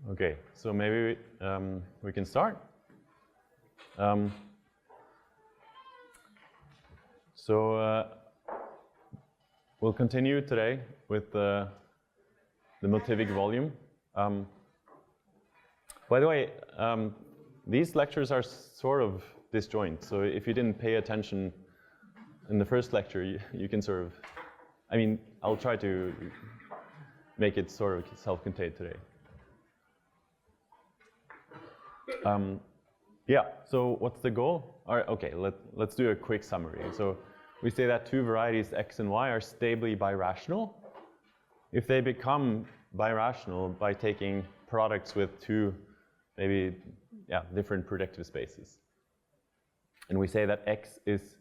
Okay, so maybe we can start. We'll continue today with the motivic volume. By the way, these lectures are sort of disjoint, so if you didn't pay attention in the first lecture, you can sort of, I mean, I'll try to make it sort of self-contained today. Yeah, so what's the goal? All right, okay, let's do a quick summary. So we say that two varieties, x and y, are stably birational if they become birational by taking products with two, maybe, different projective spaces. And we say that x is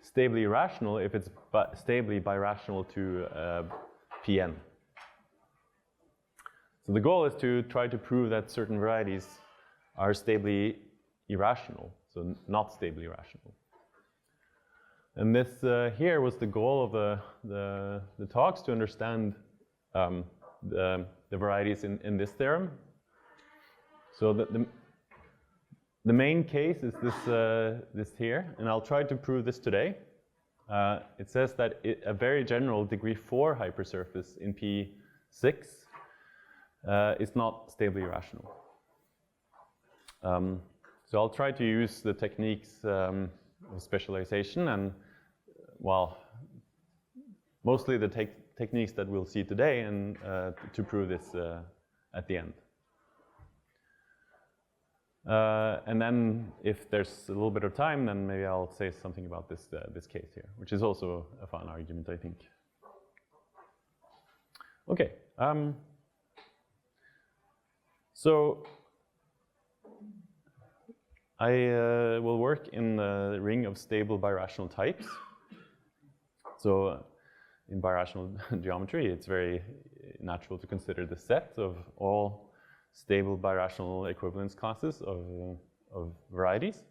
stably rational if it's stably birational to Pn. So the goal is to try to prove that certain varieties are stably irrational, so not stably rational. And this here was the goal of the talks, to understand the varieties in this theorem. So the main case is this here, and I'll try to prove this today. It says that a very general degree 4 hypersurface in P6 is not stably irrational. So I'll try to use the techniques of specialization and, well, mostly the techniques that we'll see today, and to prove this at the end. And then if there's a little bit of time, then maybe I'll say something about this case here, which is also a fun argument, I think. Okay. So I will work in the ring of stable birational types. So in birational geometry, it's very natural to consider the set of all stable birational equivalence classes of varieties.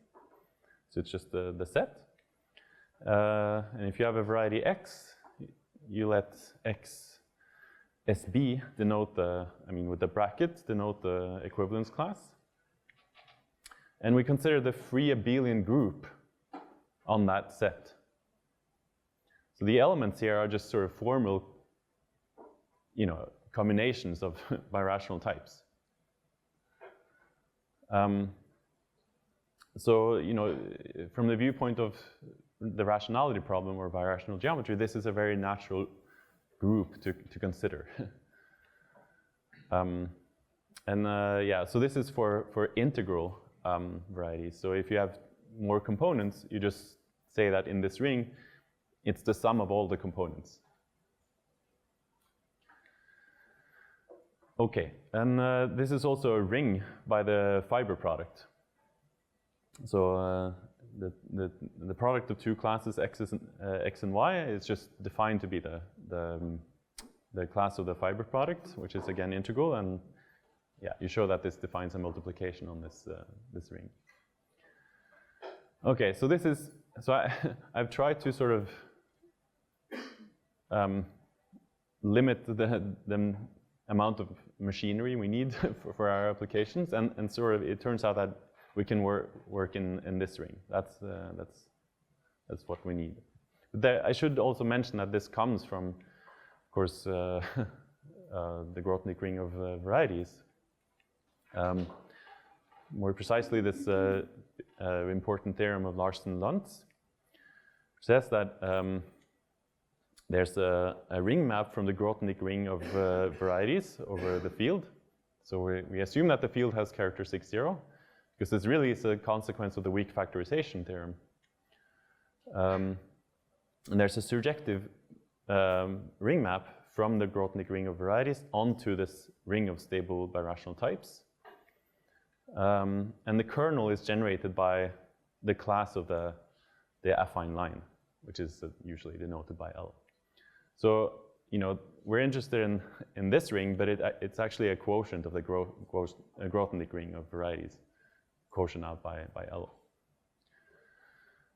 So it's just the set. And if you have a variety x, you let x SB denote with the brackets, denote the equivalence class. And we consider the free abelian group on that set. So the elements here are just sort of formal, combinations of birational types. So, from the viewpoint of the rationality problem or birational geometry, this is a very natural group to consider. So this is for integral varieties. So if you have more components, you just say that in this ring, it's the sum of all the components. Okay, and this is also a ring by the fiber product. So the product of two classes, x and y, is just defined to be the class of the fiber product, which is again integral, and you show that this defines a multiplication on this ring. Okay, so I've tried to sort of limit the amount of machinery we need for our applications, and sort of it turns out that we can work in this ring. That's what we need. But I should also mention that this comes from, of course, the Grothendieck ring of varieties. More precisely, this important theorem of Larsen-Luntz says that there's a ring map from the Grothendieck ring of varieties over the field. So we assume that the field has characteristic 0, because this really is a consequence of the weak factorization theorem. And there's a surjective ring map from the Grothendieck ring of varieties onto this ring of stable birational types. And the kernel is generated by the class of the affine line, which is usually denoted by L. So, we're interested in this ring, but it's actually a quotient of the Grothendieck ring of varieties, quotient out by L.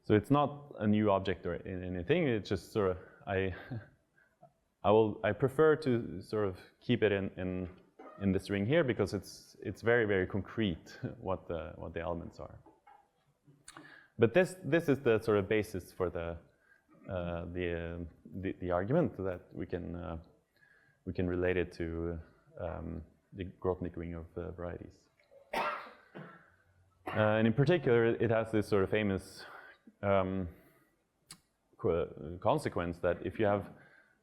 So it's not a new object or anything. It's just sort of I prefer to sort of keep it in in this ring here because it's very, very concrete what the elements are. But this is the sort of basis for the argument that we can relate it to the Grothendieck ring of varieties. And in particular, it has this sort of famous consequence that if you have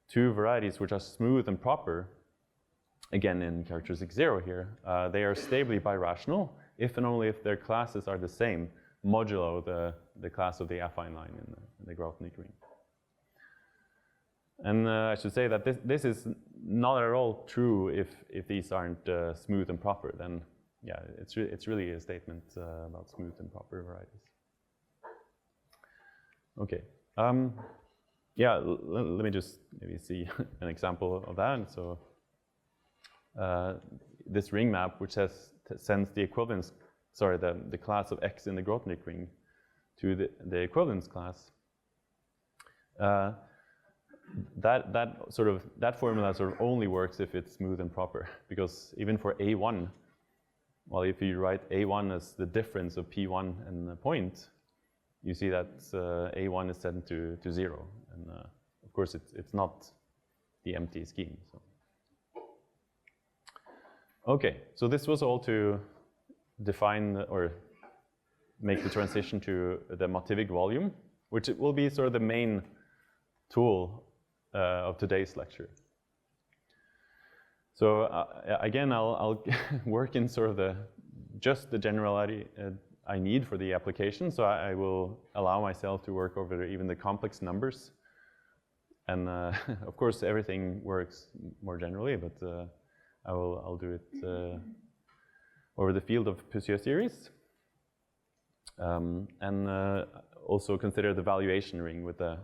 two varieties which are smooth and proper, again in characteristic 0 here, they are stably birational if and only if their classes are the same, modulo the class of the affine line in the Grothendieck ring. And I should say that this is not at all true if these aren't smooth and proper. Then, yeah, it's really a statement about smooth and proper varieties. Okay. Yeah, let me just maybe see an example of that. So this ring map, which sends the equivalence, sorry, the class of X in the Grothendieck ring to the equivalence class. That formula sort of only works if it's smooth and proper, because even for A1, well, if you write A1 as the difference of P1 and the point, you see that A1 is set to 0, and of course it's not the empty scheme. So. Okay, so this was all to define or make the transition to the motivic volume, which it will be sort of the main tool of today's lecture. So again, I'll work in sort of just the generality I need for the application. So I will allow myself to work over even the complex numbers. And of course, everything works more generally, but I'll do it over the field of Puiseux series. And also consider the valuation ring with the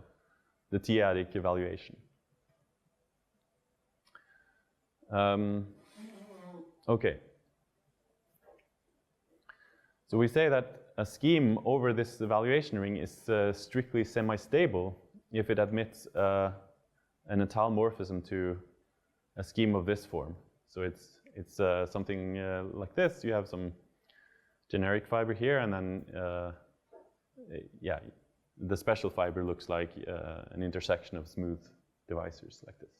t-adic evaluation. Okay. So we say that a scheme over this evaluation ring is strictly semi-stable if it admits an entalmorphism to a scheme of this form. So it's something like this. You have some generic fiber here, and then yeah, the special fiber looks like an intersection of smooth divisors like this.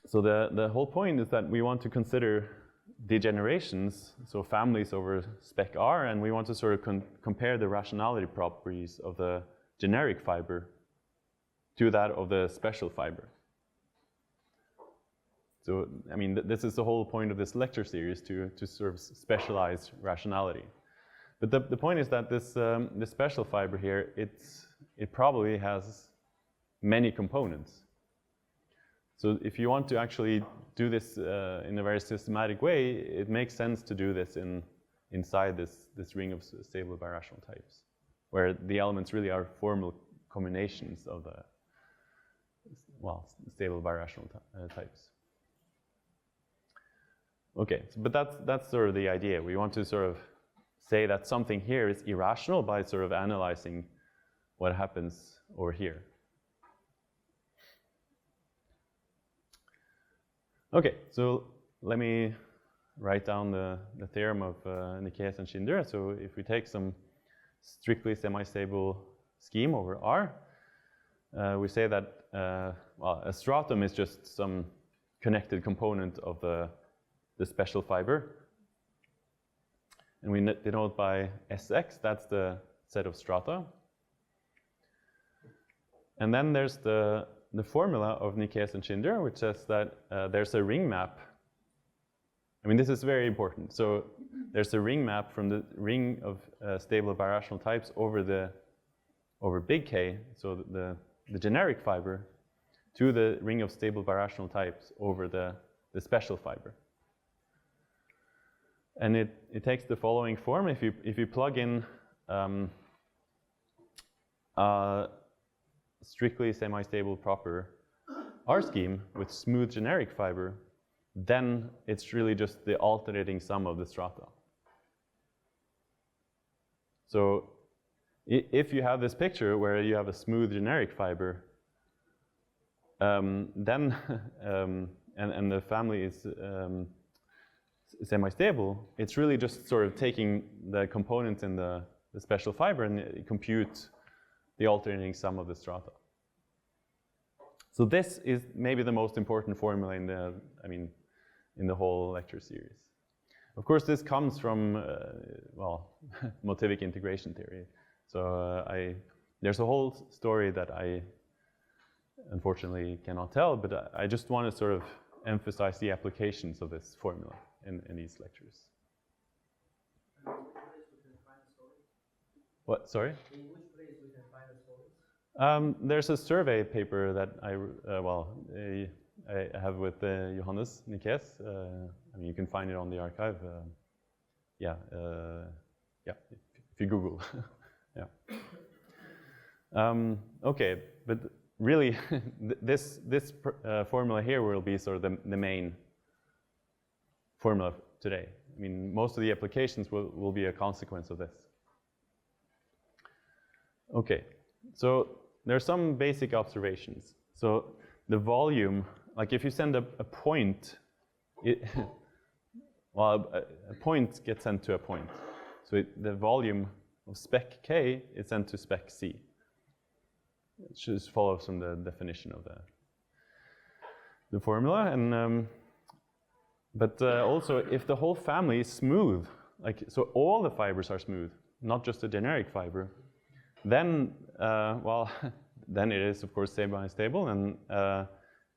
So the whole point is that we want to consider degenerations, so families over spec R, and we want to sort of compare the rationality properties of the generic fiber to that of the special fiber. So, I mean, this is the whole point of this lecture series, to sort of specialize rationality. But the point is that this special fiber here, it probably has many components. So if you want to actually do this in a very systematic way, it makes sense to do this inside this ring of stable birational types, where the elements really are formal combinations of the, well, stable birational types. Okay, so, but that's sort of the idea. We want to sort of say that something here is irrational by sort of analyzing what happens over here. Okay, so let me write down the theorem of Nicaise and Shinder. So if we take some strictly semi-stable scheme over R, we say that well, a stratum is just some connected component of the special fiber. And we denote by Sx, that's the set of strata. And then there's the formula of Nicaise and Shinder, which says that there's a ring map. I mean, this is very important. So there's a ring map from the ring of stable birational types over big K, so the generic fiber, to the ring of stable birational types over the special fiber. And it takes the following form. If you plug in strictly semi-stable proper R scheme with smooth generic fiber, then it's really just the alternating sum of the strata. So if you have this picture where you have a smooth generic fiber, then and the family is semi-stable, it's really just sort of taking the components in the special fiber and compute the alternating sum of the strata. So this is maybe the most important formula in the, in the whole lecture series. Of course, this comes from, well, motivic integration theory. So there's a whole story that I unfortunately cannot tell, but I just want to sort of emphasize the applications of this formula in these lectures. What, sorry? In which place we can find the stories? There's a survey paper that I have with Johannes Nicaise. You can find it on the archive. If you Google. Yeah. Okay, but really, this formula here will be sort of the main formula today. Most of the applications will be a consequence of this. Okay, so there are some basic observations. So the volume, like if you send a point, a point gets sent to a point. So the volume of spec K is sent to spec C. It just follows from the definition of the formula. And but also, if the whole family is smooth, so all the fibers are smooth, not just a generic fiber, then then it is of course semi-stable, and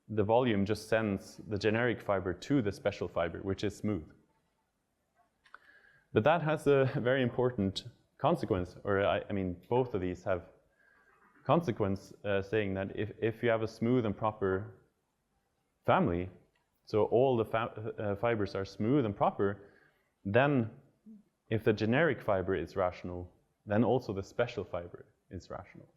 the volume just sends the generic fiber to the special fiber, which is smooth. But that has a very important consequence, or both of these have consequence, saying that if you have a smooth and proper family, so all the fibers are smooth and proper, then if the generic fiber is rational, then also the special fiber is rational.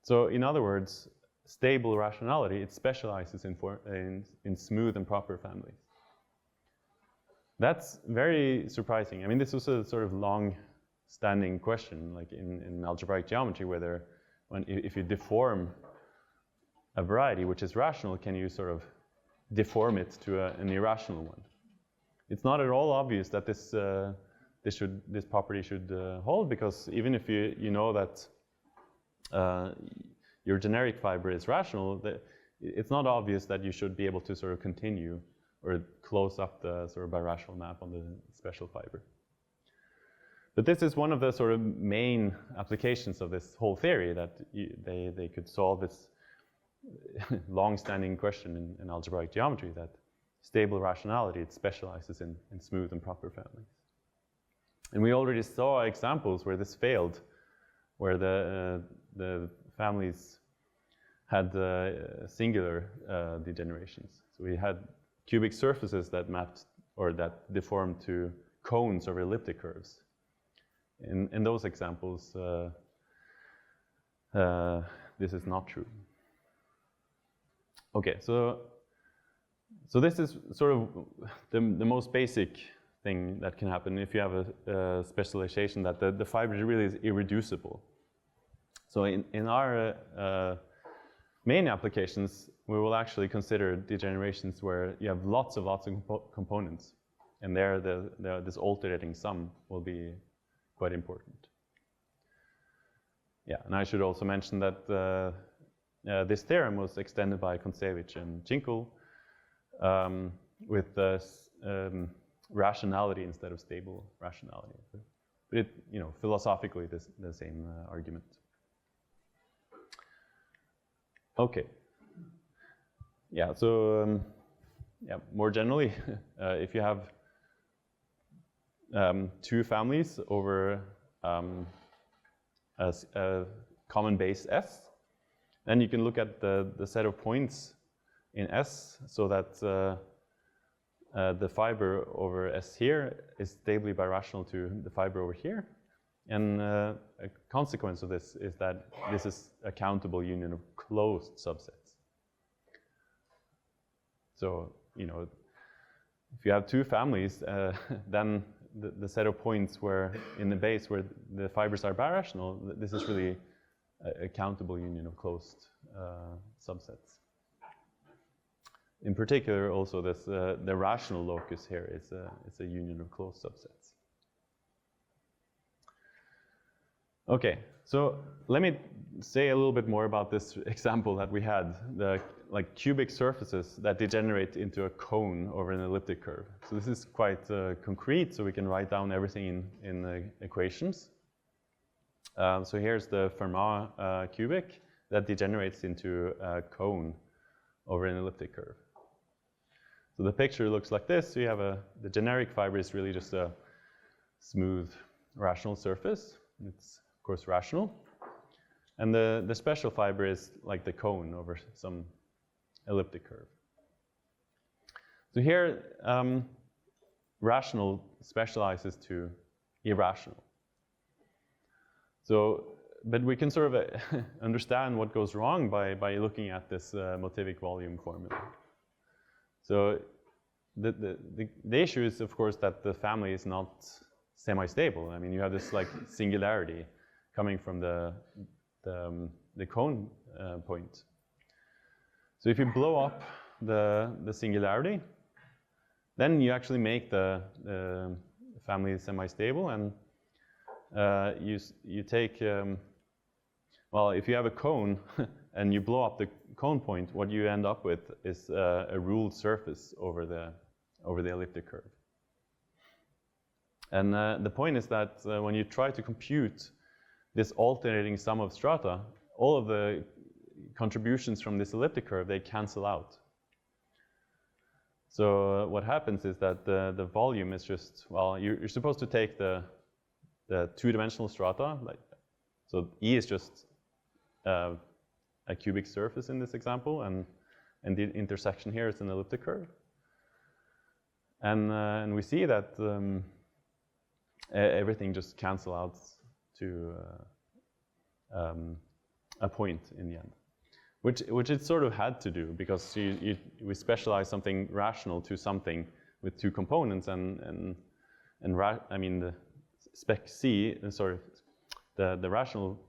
So in other words, stable rationality, it specializes in smooth and proper families. That's very surprising. This was a sort of long-standing question, like in algebraic geometry, whether if you deform a variety which is rational, can you sort of deform it to an irrational one? It's not at all obvious that this property should hold, because even if you know that your generic fiber is rational, it's not obvious that you should be able to sort of continue or close up the sort of birational map on the special fiber. But this is one of the sort of main applications of this whole theory, that they could solve this long-standing question in algebraic geometry, that stable rationality, it specializes in smooth and proper families. And we already saw examples where this failed, where the families had singular degenerations. So we had cubic surfaces that mapped or that deformed to cones over elliptic curves. In those examples, this is not true. Okay, so this is sort of the most basic thing that can happen if you have a specialization, that the fiber really is irreducible. So in our main applications, we will actually consider degenerations where you have lots of components, and there this alternating sum will be quite important. Yeah, and I should also mention that this theorem was extended by Kontsevich and Cinkel with rationality instead of stable rationality. But it, philosophically, the same argument. Okay. Yeah. So more generally, if you have two families over a common base S, then you can look at the set of points in S, so that the fiber over S here is stably birational to the fiber over here. And a consequence of this is that this is a countable union of closed subsets. So, if you have two families, then the set of points where in the base where the fibers are birational, this is really a countable union of closed subsets. In particular, also this the rational locus here is a union of closed subsets. Okay, so let me say a little bit more about this example that we had, the cubic surfaces that degenerate into a cone over an elliptic curve. So this is quite concrete, so we can write down everything in equations. So here's the Fermat cubic that degenerates into a cone over an elliptic curve. So the picture looks like this. So you have the generic fiber is really just a smooth rational surface. It's of course rational. And the special fiber is like the cone over some elliptic curve. So here, rational specializes to irrational. So, but we can sort of understand what goes wrong by looking at this motivic volume formula. So the issue is, of course, that the family is not semi-stable. I mean, you have this like singularity coming from the cone point. So if you blow up the singularity, then you actually make the family semi-stable, and you take well, if you have a cone and you blow up the cone point, what you end up with is a ruled surface over the elliptic curve. And the point is that when you try to compute this alternating sum of strata, all of the contributions from this elliptic curve, they cancel out. So what happens is that the volume is just, well, you're supposed to take the two-dimensional strata, like, so E is just a cubic surface in this example, and the intersection here is an elliptic curve. And we see that everything just cancels out to a point in the end, which it sort of had to do, because we specialize something rational to something with two components, and I mean the spec C, sorry, the rational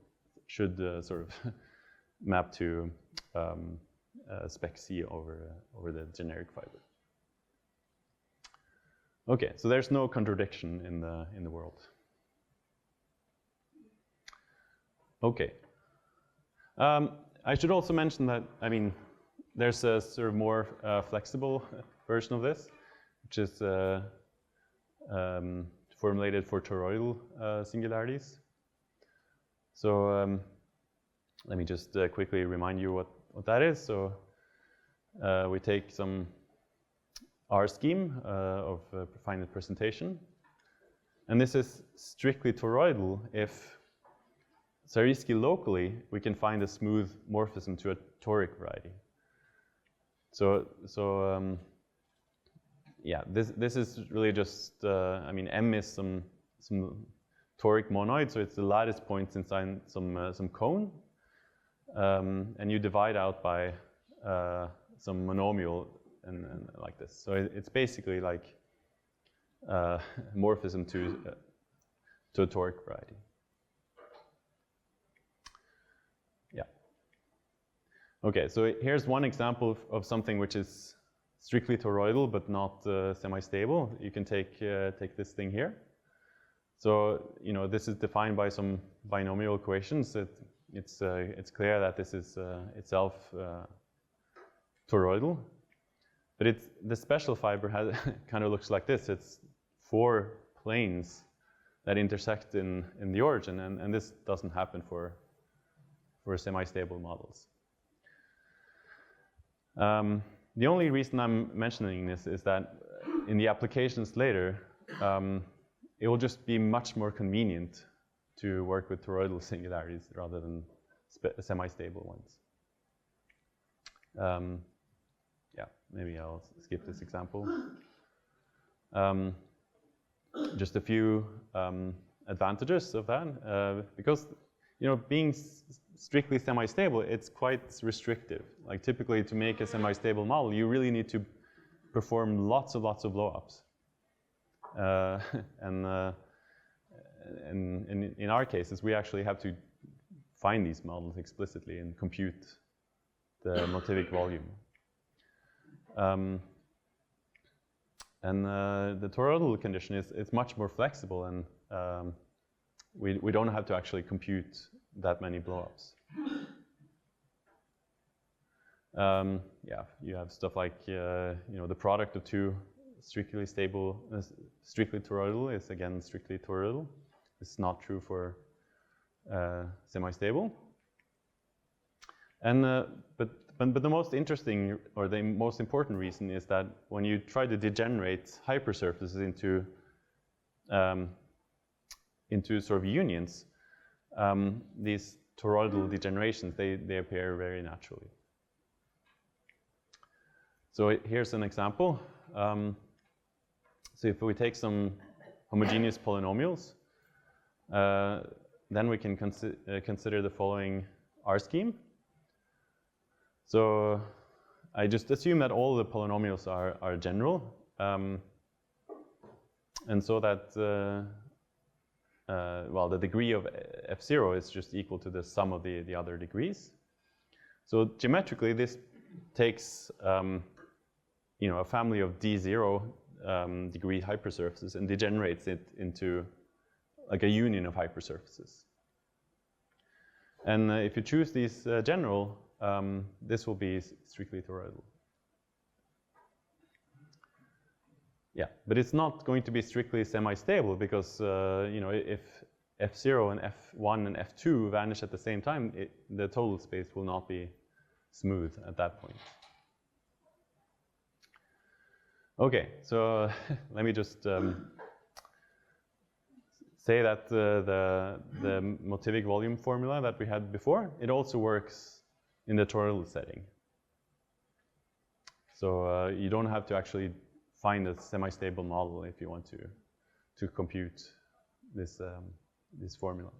should sort of map to spec C over the generic fiber. Okay, so there's no contradiction in the world. Okay. I should also mention that, I mean, there's a sort of more flexible version of this, which is formulated for toroidal singularities. So let me just quickly remind you what that is. So we take some R scheme of finite presentation, and this is strictly toroidal if Zariski locally we can find a smooth morphism to a toric variety. So yeah, this is really just I mean, M is some toric monoid, so it's the lattice points inside some cone, and you divide out by some monomial and like this. So it's basically like morphism to a toric variety. Yeah. Okay, so here's one example of something which is strictly toroidal but not semi-stable. You can take this thing here. So you know, this is defined by some binomial equations. It's clear that this is itself toroidal, but the special fiber kind of looks like this. It's 4 planes that intersect in the origin, and this doesn't happen for semi-stable models. The only reason I'm mentioning this is that in the applications later, it will just be much more convenient to work with toroidal singularities rather than semi-stable ones. Yeah, maybe I'll skip this example. Just a few advantages of that, because you know, being strictly semi-stable, it's quite restrictive. Like typically, to make a semi-stable model, you really need to perform lots of blow-ups. And in our cases, we actually have to find these models explicitly and compute the motivic volume. And the toroidal condition is much more flexible, and we don't have to actually compute that many blowups. Yeah, you have stuff like the product of two strictly stable, strictly toroidal is again strictly toroidal. It's not true for semi-stable. And but the most interesting or the most important reason is that when you try to degenerate hypersurfaces into sort of unions, these toroidal degenerations they appear very naturally. So here's an example. So if we take some homogeneous polynomials, then we can consider the following R scheme. So I just assume that all the polynomials are general, and so that well, the degree of f0 is just equal to the sum of the other degrees. So geometrically, this takes a family of d0 degree hypersurfaces and degenerates it into like a union of hypersurfaces. And if you choose these general, this will be strictly toroidal. Yeah, but it's not going to be strictly semi-stable because if f0 and f1 and f2 vanish at the same time, the total space will not be smooth at that point. Okay, so let me just say that the motivic volume formula that we had before, it also works in the toroidal setting. So you don't have to actually find a semi-stable model if you want to compute this this formula.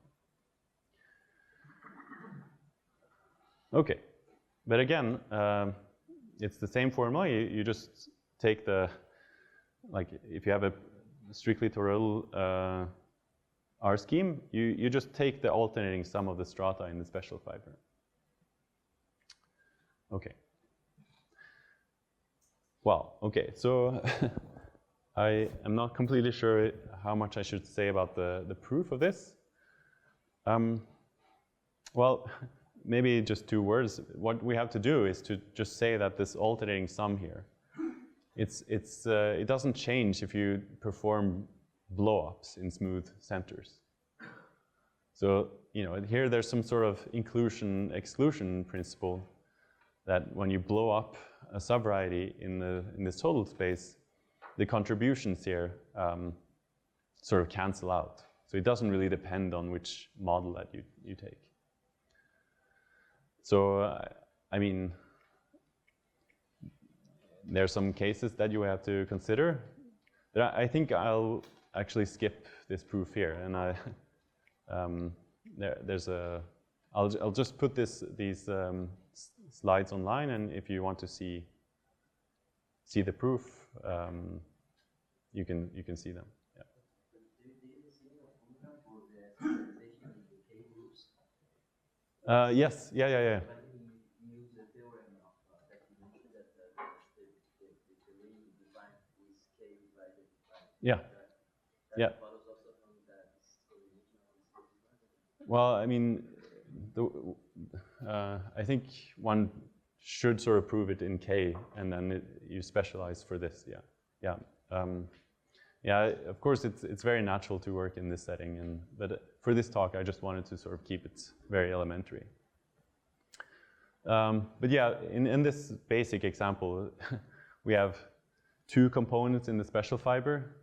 Okay, but again, it's the same formula. You just take like if you have a strictly toroidal R scheme, you just take the alternating sum of the strata in the special fiber. Okay. Well, okay, so I am not completely sure how much I should say about the proof of this. Well, maybe just 2 words. What we have to do is to just say that this alternating sum here, it doesn't change if you perform blow-ups in smooth centers. So, here there's some sort of inclusion-exclusion principle that when you blow up a subvariety in this total space, the contributions here sort of cancel out. So it doesn't really depend on which model that you take. So, I mean, there are some cases that you have to consider. But I think I'll actually skip this proof here, and I'll just put these slides online, and if you want to see the proof, you can see them. Yeah. Do you see a formula for the specialization in the K groups? Yes. Yeah. When you use the theorem of that you mentioned that the way you define is K divided by Yeah. that follows also from that combination of this. Well, I mean, I think one should sort of prove it in K, and then you specialize for this. Yeah. Of course, it's very natural to work in this setting, but for this talk, I just wanted to sort of keep it very elementary. But yeah, in this basic example, we have 2 components in the special fiber,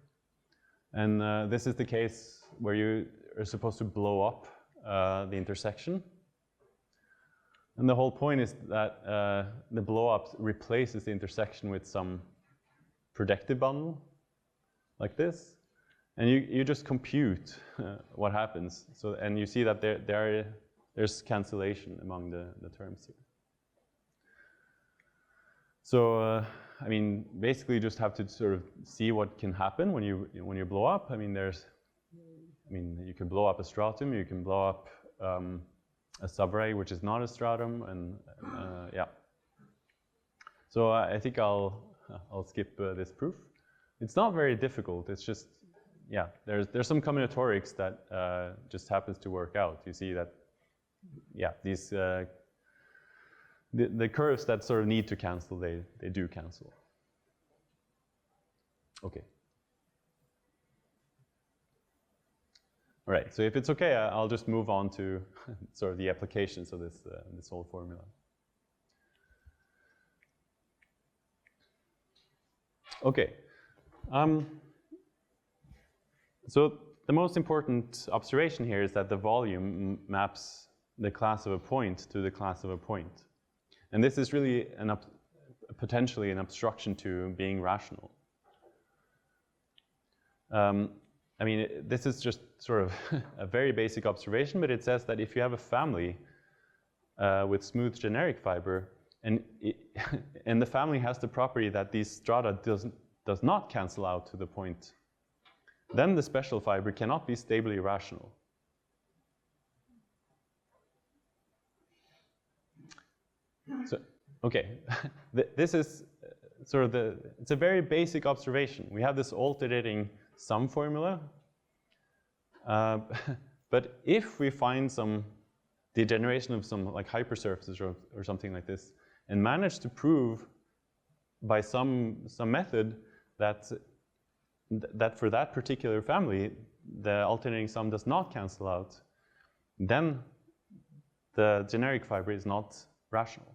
and this is the case where you are supposed to blow up the intersection. And the whole point is that the blow-up replaces the intersection with some projective bundle, like this. And you just compute what happens. So, and you see that there's cancellation among the terms here. So, I mean, basically you just have to sort of see what can happen when you blow up. I mean, you can blow up a stratum, you can blow up a subarray which is not a stratum, and yeah. So I think I'll skip this proof. It's not very difficult. It's just, yeah, there's some combinatorics that just happens to work out. You see that, yeah, these the curves that sort of need to cancel, they do cancel. Okay. All right. So if it's okay, I'll just move on to sort of the applications of this this whole formula. Okay. So the most important observation here is that the volume maps the class of a point to the class of a point. And this is really potentially an obstruction to being rational. I mean, this is just sort of a very basic observation, but it says that if you have a family with smooth generic fiber, and the family has the property that these strata does not cancel out to the point, then the special fiber cannot be stably rational. So, okay, this is sort of it's a very basic observation. We have this alternating sum formula, but if we find some degeneration of some like hypersurfaces or something like this, and manage to prove by some method that for that particular family the alternating sum does not cancel out, then the generic fiber is not rational.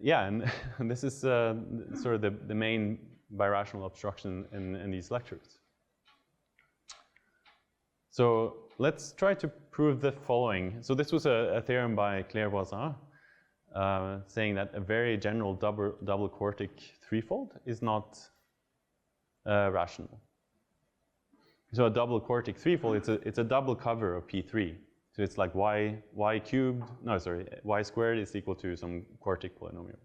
Yeah, and this is sort of the main birational obstruction in these lectures. So let's try to prove the following. So this was a theorem by Claire-Voisin, saying that a very general double quartic threefold is not rational. So a double quartic threefold, it's a double cover of P3. So it's like y cubed, no, sorry, y squared is equal to some quartic polynomial.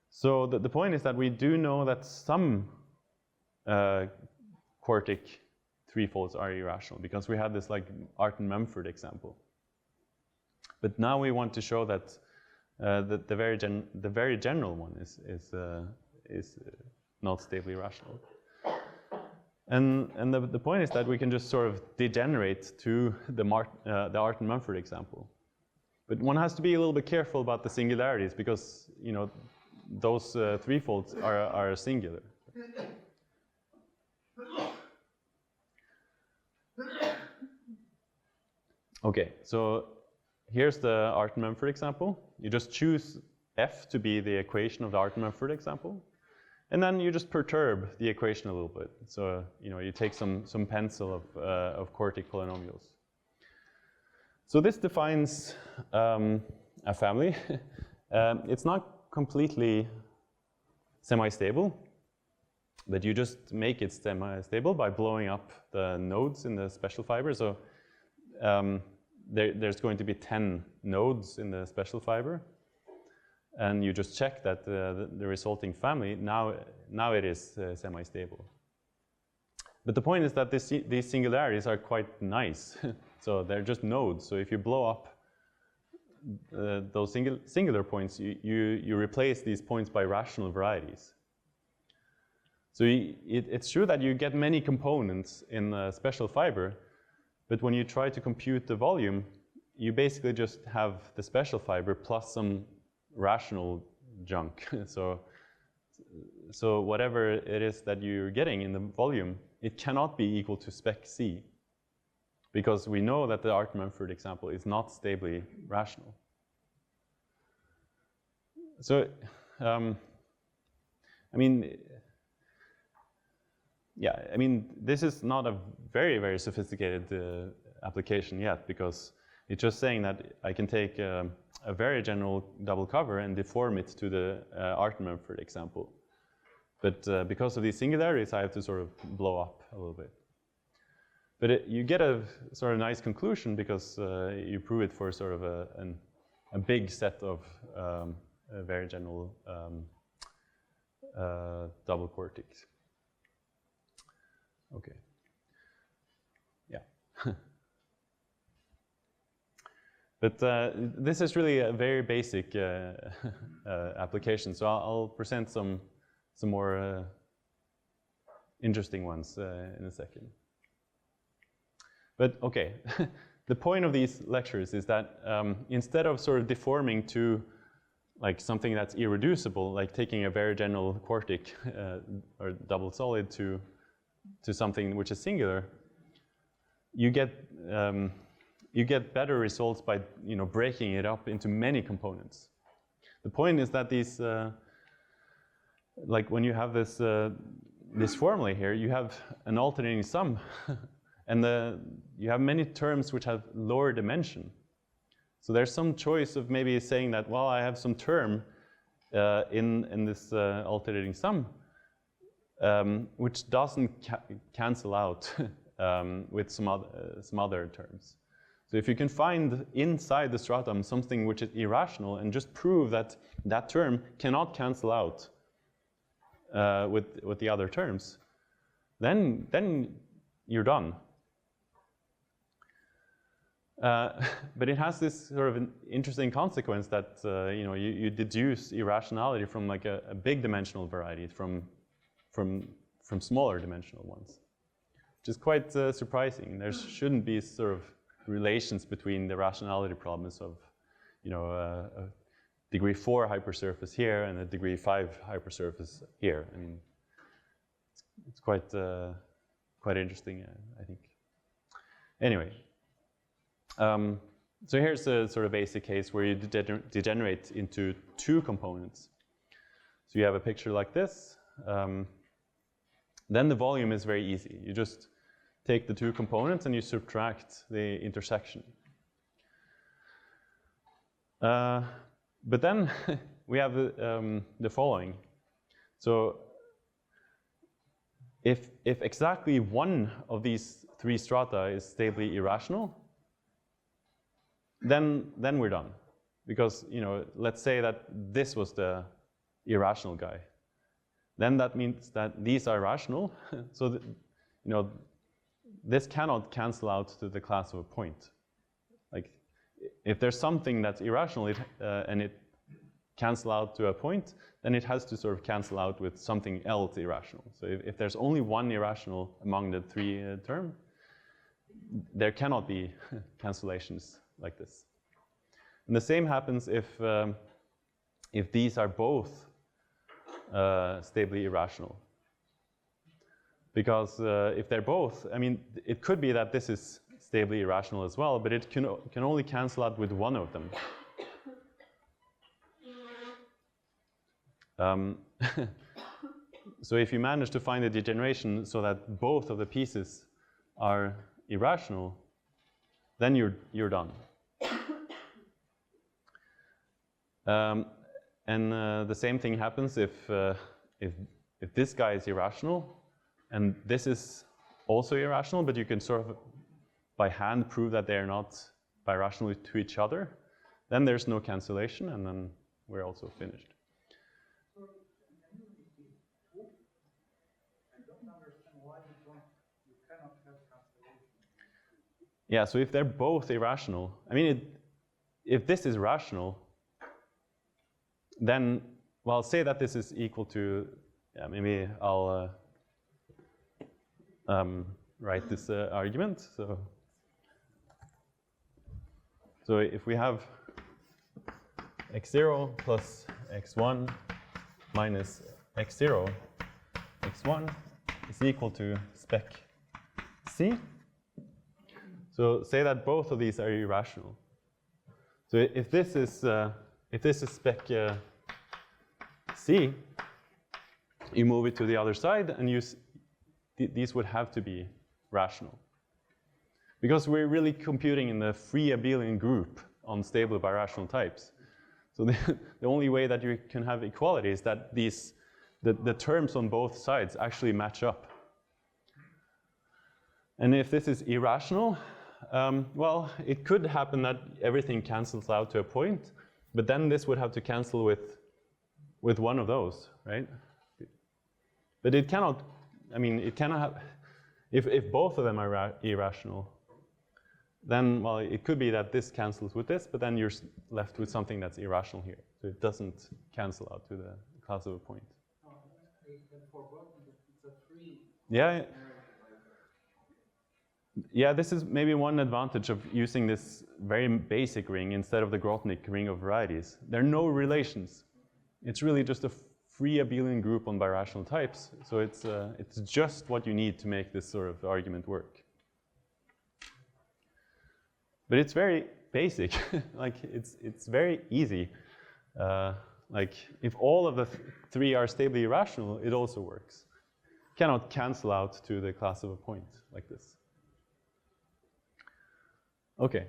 So the point is that we do know that some quartic threefolds are irrational, because we had this like Artin-Mumford example. But now we want to show that the very general one is not stably rational. And the point is that we can just sort of degenerate to the Artin-Mumford example. But one has to be a little bit careful about the singularities, because those threefolds are singular. Okay, so here's the Artin-Mumford example. You just choose f to be the equation of the Artin-Mumford example. And then you just perturb the equation a little bit. So you take some pencil of quartic polynomials. So this defines a family. It's not completely semi-stable, but you just make it semi-stable by blowing up the nodes in the special fiber. So there's going to be 10 nodes in the special fiber. And you just check that the resulting family, now it is semi-stable. But the point is that these singularities are quite nice. So they're just nodes. So if you blow up those singular points, you replace these points by rational varieties. So it's true that you get many components in the special fiber, but when you try to compute the volume, you basically just have the special fiber plus some rational junk. So whatever it is that you're getting in the volume, it cannot be equal to spec C, because we know that the Artin-Mumford example is not stably rational. So, I mean, yeah, I mean, this is not a very, very sophisticated application yet, because it's just saying that I can take a very general double cover and deform it to the Artin-Mumford example. But because of these singularities, I have to sort of blow up a little bit. But you get a sort of nice conclusion, because you prove it for sort of a big set of very general double quartics. Okay. Yeah. But this is really a very basic application, so I'll present some more interesting ones in a second. But okay, the point of these lectures is that instead of sort of deforming to like something that's irreducible, like taking a very general quartic or double solid to something which is singular, you get better results by breaking it up into many components. The point is that these, like when you have this this formula here, you have an alternating sum, and you have many terms which have lower dimension. So there's some choice of maybe saying that, well, I have some term in this alternating sum which doesn't cancel out with some other terms. So if you can find inside the stratum something which is irrational and just prove that that term cannot cancel out with the other terms, then you're done. But it has this sort of an interesting consequence that you deduce irrationality from like a big dimensional variety from smaller dimensional ones, which is quite surprising. There shouldn't be sort of relations between the rationality problems of a degree 4 hypersurface here and a degree 5 hypersurface here. I mean, it's quite interesting, I think. Anyway. So here's a sort of basic case where you degenerate into two components. So you have a picture like this. Then the volume is very easy. You just take the two components and you subtract the intersection. But then we have the following. So if exactly one of these three strata is stably irrational, then we're done. Because let's say that this was the irrational guy. Then that means that these are rational. So this cannot cancel out to the class of a point. Like if there's something that's irrational and it cancel out to a point, then it has to sort of cancel out with something else irrational. So if there's only one irrational among the three terms, there cannot be cancellations like this. And the same happens if these are both stably irrational. Because if they're both, I mean, it could be that this is stably irrational as well, but it can only cancel out with one of them. So if you manage to find a degeneration so that both of the pieces are irrational, then you're done. And the same thing happens if this guy is irrational and this is also irrational, but you can sort of by hand prove that they're not birational to each other, then there's no cancellation, and then we're also finished. Yeah, so if they're both irrational, I mean, if this is rational, then, well, say that this is equal to, yeah, maybe I'll write this argument. So if we have x0 plus x1 minus x0, x1 is equal to spec c. So say that both of these are irrational. So if this is spec c, you move it to the other side, and these would have to be rational. Because we're really computing in the free abelian group on stable birational types. So the only way that you can have equality is that the terms on both sides actually match up. And if this is irrational, well, it could happen that everything cancels out to a point, but then this would have to cancel with one of those, right? But it cannot, I mean, it cannot have, if both of them are irrational, then, well, it could be that this cancels with this, but then you're left with something that's irrational here. So it doesn't cancel out to the class of a point. I had forgotten that it's a free. Yeah. Yeah, this is maybe one advantage of using this very basic ring instead of the Grothendieck ring of varieties. There are no relations. It's really just a free abelian group on birational types. So it's just what you need to make this sort of argument work. But it's very basic. Like it's very easy. Like if all of the three are stably irrational, it also works. Cannot cancel out to the class of a point like this. Okay,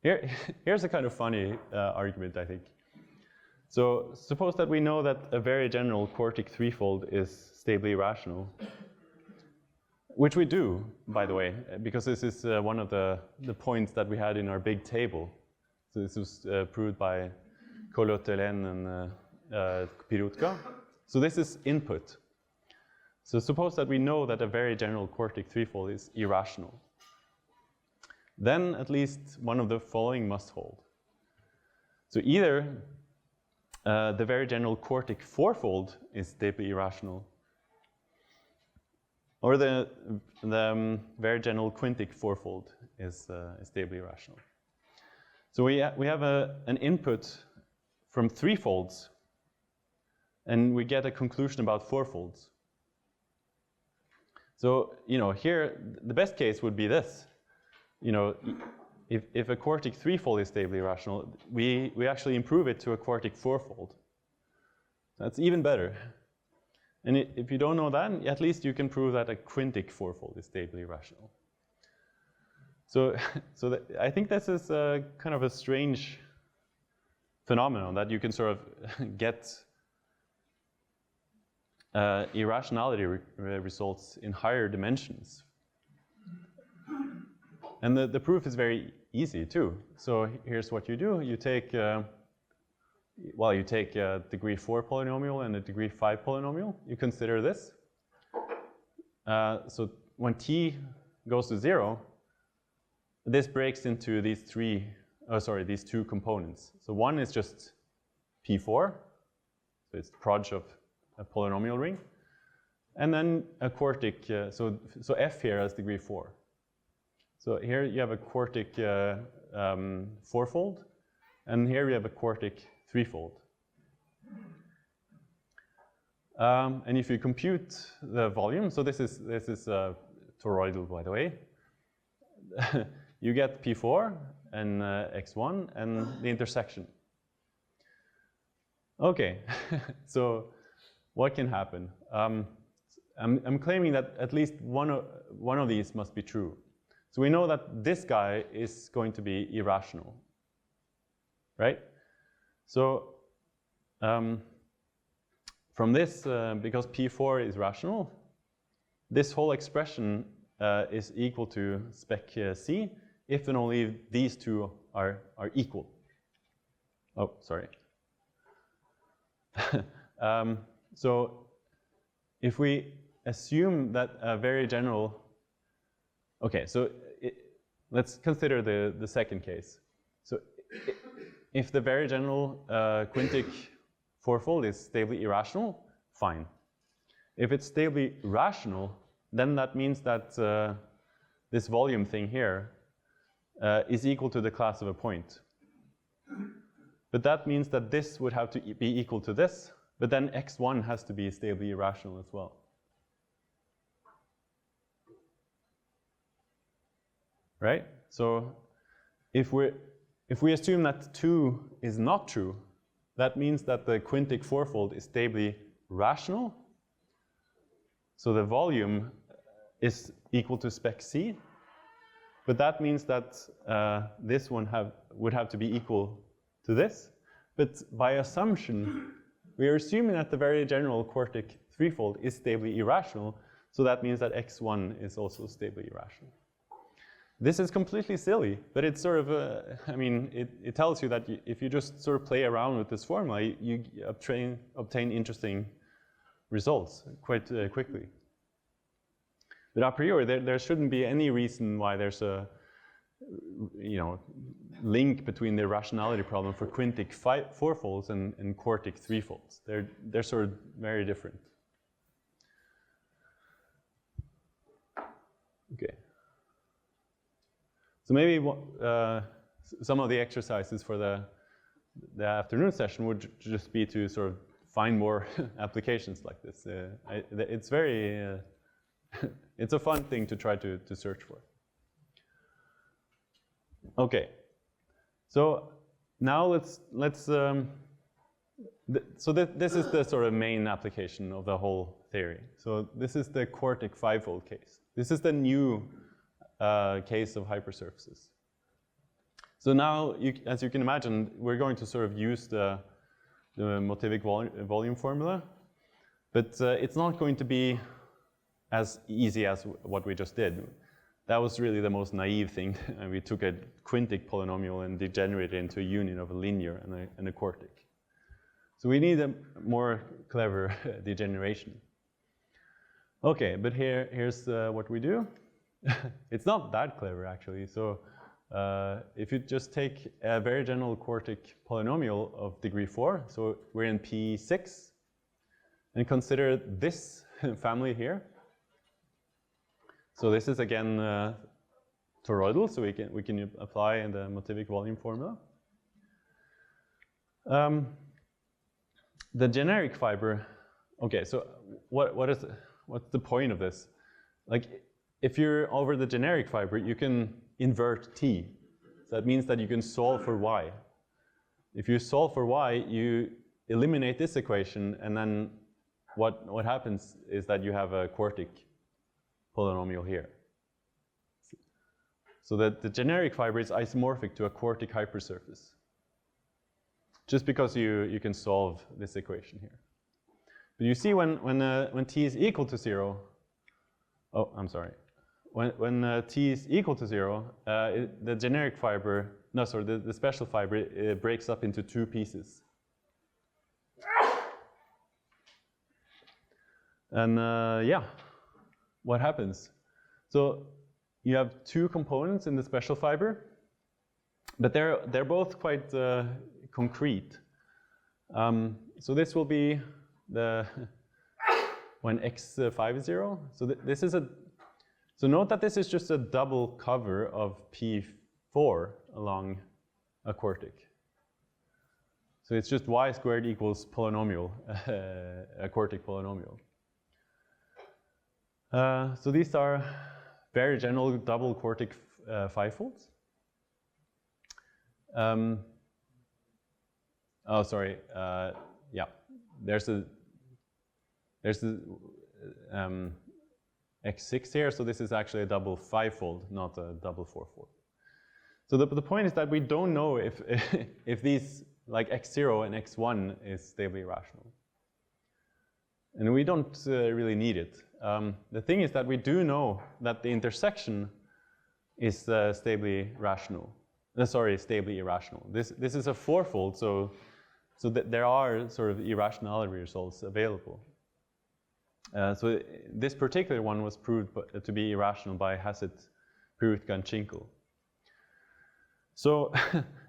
here's a kind of funny argument, I think. So suppose that we know that a very general quartic threefold is stably irrational, which we do, by the way, because this is one of the points that we had in our big table. So this was proved by Kolotelen and Pirutka. So this is input. So suppose that we know that a very general quartic threefold is irrational. Then at least one of the following must hold. So either the very general quartic fourfold is stably irrational, or the very general quintic fourfold is stably irrational. So we have an input from threefolds, and we get a conclusion about fourfolds. So, you know, here the best case would be this. You know, if a quartic threefold is stably irrational, we actually improve it to a quartic fourfold. That's even better. And if you don't know that, at least you can prove that a quintic fourfold is stably irrational. So I think this is kind of a strange phenomenon that you can sort of get irrationality results in higher dimensions. And the proof is very easy too. So here's what you do. You take, you take a degree 4 polynomial and a degree 5 polynomial. You consider this. So when t goes to 0, this breaks into these these two components. So one is just P4, so it's the proj of a polynomial ring, and then a quartic, so F here has degree 4. So here you have a quartic fourfold, and here we have a quartic threefold. And if you compute the volume, so this is toroidal, by the way, you get P4 and X1 and the intersection. Okay, so what can happen? I'm claiming that at least one of these must be true. So we know that this guy is going to be irrational, right? So from this, because P4 is rational, this whole expression is equal to spec C if and only these two are equal. Oh, sorry. So if we assume that a very general, okay, so let's consider the second case. So if the very general quintic fourfold is stably irrational, fine. If it's stably rational, then that means that this volume thing here is equal to the class of a point. But that means that this would have to be equal to this, but then x1 has to be stably irrational as well. Right? So if we assume that 2 is not true, that means that the quintic fourfold is stably rational. So the volume is equal to spec C, but that means that this one would have to be equal to this. But by assumption, we are assuming that the very general quartic threefold is stably irrational, so that means that x1 is also stably irrational. This is completely silly, but it's sort of, I mean, it tells you that if you just sort of play around with this formula, you obtain interesting results quite quickly. But a priori, there shouldn't be any reason why there's a link between the rationality problem for quintic fourfolds and quartic threefolds. They're sort of very different. Okay. So maybe some of the exercises for the afternoon session would just be to sort of find more applications like this. It's very, it's a fun thing to try to search for. Okay, so now this is the sort of main application of the whole theory. So this is the quartic fivefold case. This is the new case of hypersurfaces. So now, as you can imagine, we're going to sort of use the motivic volume formula, but it's not going to be as easy as what we just did. That was really the most naive thing. And we took a quintic polynomial and degenerated it into a union of a linear and a quartic. So we need a more clever degeneration. Okay, but here's what we do. It's not that clever, actually. So if you just take a very general quartic polynomial of degree 4, so we're in P6, and consider this family here. So this is again toroidal, so we can apply in the motivic volume formula. The generic fiber. Okay, so what's the point of this? Like, if you're over the generic fiber, you can invert t. So that means that you can solve for y. If you solve for y, you eliminate this equation, and then what happens is that you have a quartic polynomial here. So that the generic fiber is isomorphic to a quartic hypersurface, just because you can solve this equation here. But you see when t is equal to 0, oh, I'm sorry. When t is equal to 0, the generic fiber, no, sorry, the special fiber, it breaks up into two pieces. And yeah, what happens? So you have two components in the special fiber, but they're both quite concrete. So this will be when x5 is 0. So this is so note that this is just a double cover of P4 along a quartic. So it's just y squared equals polynomial, a quartic polynomial. So these are very general double quartic fivefolds. Oh, sorry. Yeah, there's a x6 here, so this is actually a double fivefold, not a double fourfold. So the point is that we don't know if these, like x0 and x1, is stably rational. And we don't really need it. The thing is that we do know that the intersection is stably rational. Stably irrational. This is a fourfold, so that there are sort of irrationality results available. So this particular one was proved to be irrational by Hassett, Perutka, and Chinkel. So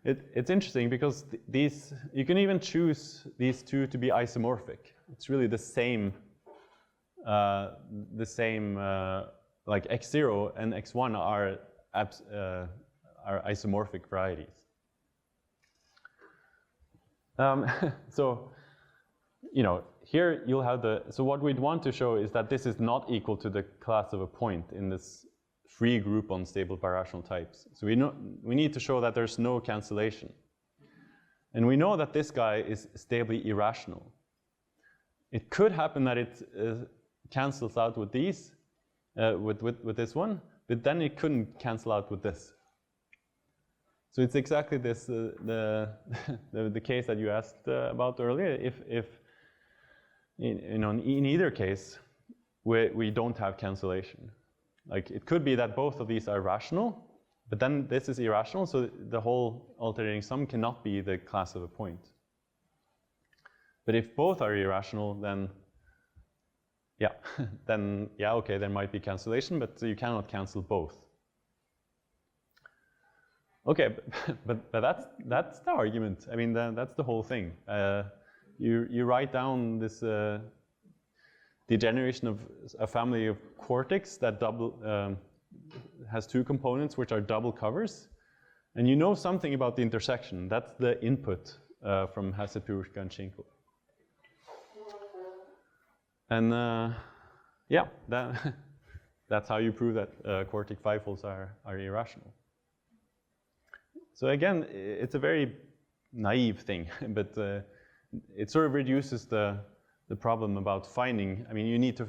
it's interesting because you can even choose these two to be isomorphic. It's really the same like x0 and x1 are isomorphic varieties. So, here you'll have so what we'd want to show is that this is not equal to the class of a point in this free group on stable birational types. So we need to show that there's no cancellation. And we know that this guy is stably irrational. It could happen that it cancels out with these, with this one, but then it couldn't cancel out with this. So it's exactly this, the case that you asked about earlier. If in either case, we don't have cancellation. Like, it could be that both of these are rational, but then this is irrational, so the whole alternating sum cannot be the class of a point. But if both are irrational, then okay, there might be cancellation, but you cannot cancel both. Okay, but that's the argument. I mean, that's the whole thing. You write down this degeneration of a family of quartics that has two components which are double covers, and you know something about the intersection. That's the input from Hasse, Purushka, and Schinkel. And yeah, that's how you prove that quartic fivefolds are irrational. So again, it's a very naive thing, but it sort of reduces the problem about finding. I mean, you need to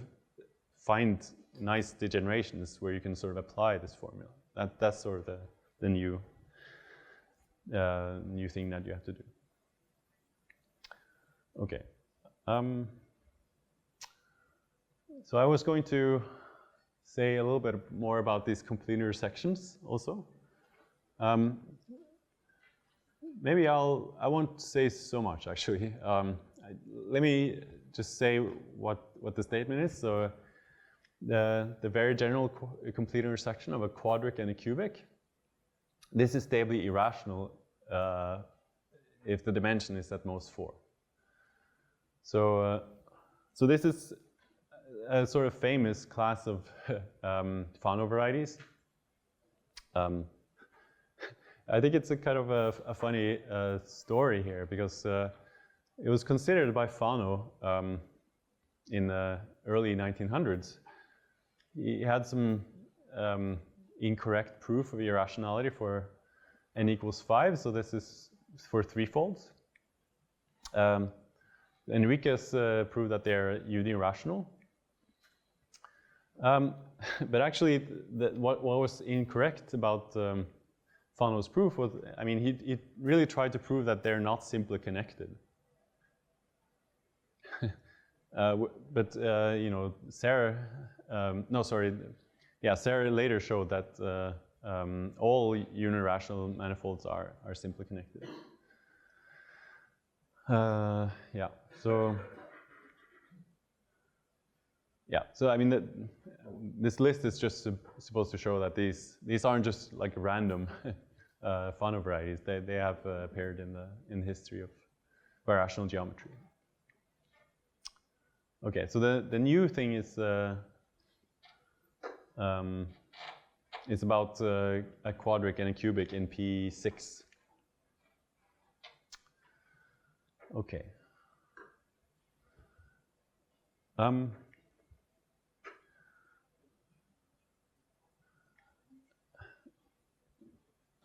find nice degenerations where you can sort of apply this formula. That's sort of the new thing that you have to do. Okay. So I was going to say a little bit more about these complete intersections also. Maybe I won't say so much actually. Let me just say what the statement is. So the very general complete intersection of a quadric and a cubic, this is stably irrational if the dimension is at most 4. So this is a sort of famous class of Fano varieties. I think it's a kind of a funny story here, because it was considered by Fano in the early 1900s. He had some incorrect proof of irrationality for n equals 5, so this is for threefolds. Nicaise proved that they're unirational. But actually, what was incorrect about Fano's proof was, I mean, he really tried to prove that they're not simply connected. But you know, Sarah later showed that all unirational manifolds are simply connected. So I mean, this list is just supposed to show that these aren't just like random Fano varieties. They have appeared in the history of irrational geometry. Okay, so the new thing is about a quadric and a cubic in P6. Okay.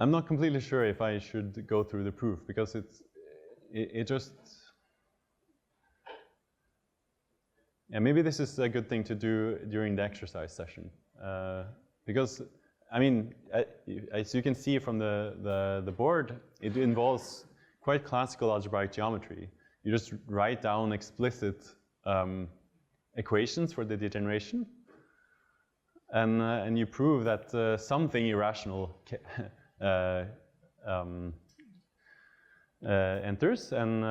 I'm not completely sure if I should go through the proof, because it just, yeah, maybe this is a good thing to do during the exercise session, because I mean, as you can see from the board, it involves quite classical algebraic geometry. You just write down explicit equations for the degeneration, and you prove that something irrational enters, and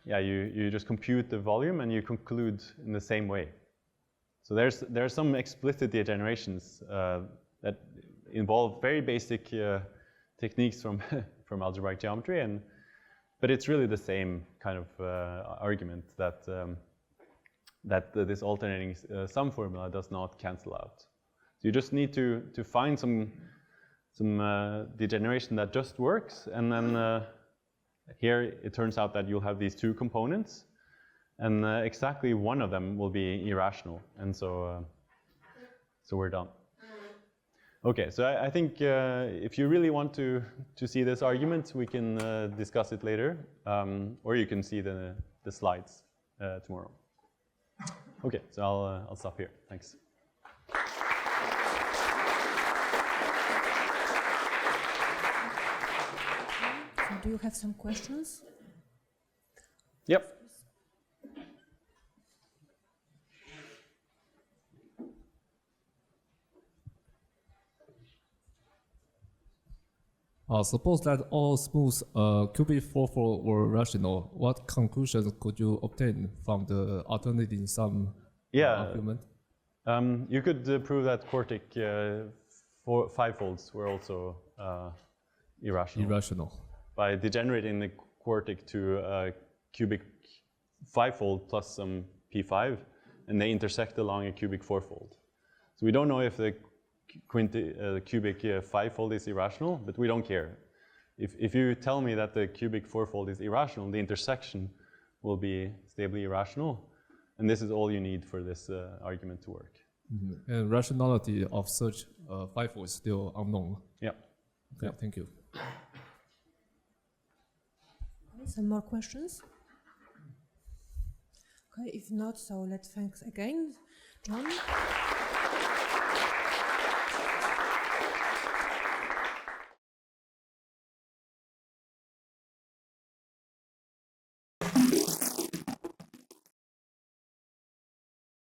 yeah, you just compute the volume and you conclude in the same way. So there are some explicit degenerations that involve very basic techniques from algebraic geometry, but it's really the same kind of argument that this alternating sum formula does not cancel out. So you just need to find some degeneration that just works, and then here it turns out that you'll have these two components, and exactly one of them will be irrational, and so we're done. Okay, so I think if you really want to see this argument, we can discuss it later, or you can see the slides tomorrow. Okay, so I'll stop here. Thanks. Do you have some questions? Yep. Suppose that all smooth cubic fourfold were rational. What conclusions could you obtain from the alternating sum argument? You could prove that quartic fivefolds were also irrational. Irrational. By degenerating the quartic to a cubic fivefold plus some p5, and they intersect along a cubic fourfold. So we don't know if the cubic fivefold is irrational, but we don't care. If you tell me that the cubic fourfold is irrational, the intersection will be stably irrational, and this is all you need for this argument to work. Mm-hmm. And rationality of such fivefold is still unknown. Yeah. Okay, Yeah. thank you. Okay, some more questions? Okay, if not, so let's thanks again, John.